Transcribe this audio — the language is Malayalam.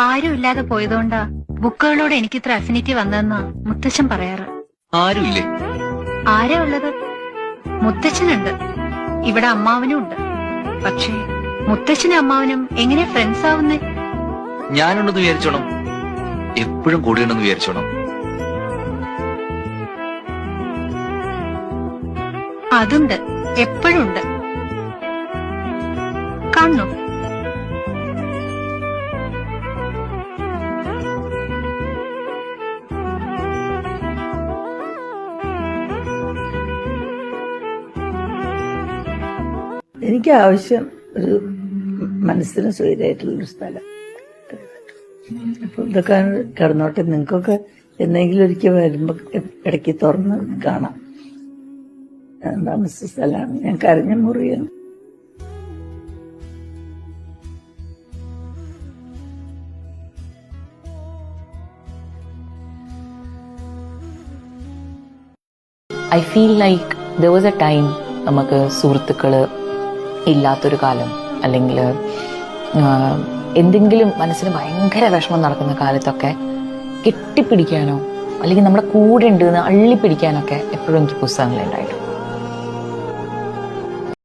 ആരുമില്ലാതെ പോയതുകൊണ്ടാ ബുക്കുകളോട് എനിക്കിത്ര അഫിനിറ്റി വന്നതെന്നാ മുത്തച്ഛൻ പറയാറ്. ആരുമില്ലേ? ആരാ ഉള്ളത്? മുത്തച്ഛനുണ്ട്, ഇവിടെ അമ്മാവനും ഉണ്ട്. പക്ഷേ മുത്തച്ഛനും അമ്മാവനും എങ്ങനെ ഫ്രണ്ട്സ് ആവുന്നേ? ഞാനുണ്ടെന്ന് വിചാരിച്ചോണം, എപ്പോഴും കൂടെയുണ്ടെന്ന് വിചാരിച്ചോണം. അതുണ്ട്, എപ്പോഴും ഉണ്ട്. കാണുന്നു. എനിക്ക് ആവശ്യം ഒരു മനസ്സിന് സ്വൈര്യമായിട്ടുള്ളൊരു സ്ഥലം. അപ്പൊ ഇതൊക്കെ കിടന്നോട്ടെ, നിങ്ങൾക്കൊക്കെ എന്തെങ്കിലും ഒരിക്കൽ വരുമ്പോ ഇടയ്ക്ക് തുറന്ന് കാണാം. ഞാൻ താമസിച്ച സ്ഥലമാണ്, ഞാൻ കരഞ്ഞ മുറിയാണ്. I feel like there was a time നമുക്ക് സുഹൃത്തുക്കള് ഇല്ലാത്തൊരു കാലം, അല്ലെങ്കിൽ എന്തെങ്കിലും മനസ്സിന് ഭയങ്കര വിഷമം നടക്കുന്ന കാലത്തൊക്കെ കെട്ടിപ്പിടിക്കാനോ അല്ലെങ്കിൽ നമ്മുടെ കൂടെ ഉണ്ട് എന്ന് അള്ളിപ്പിടിക്കാനൊക്കെ എപ്പോഴും എനിക്ക് പുസ്തകങ്ങളുണ്ടായിട്ടുണ്ട്.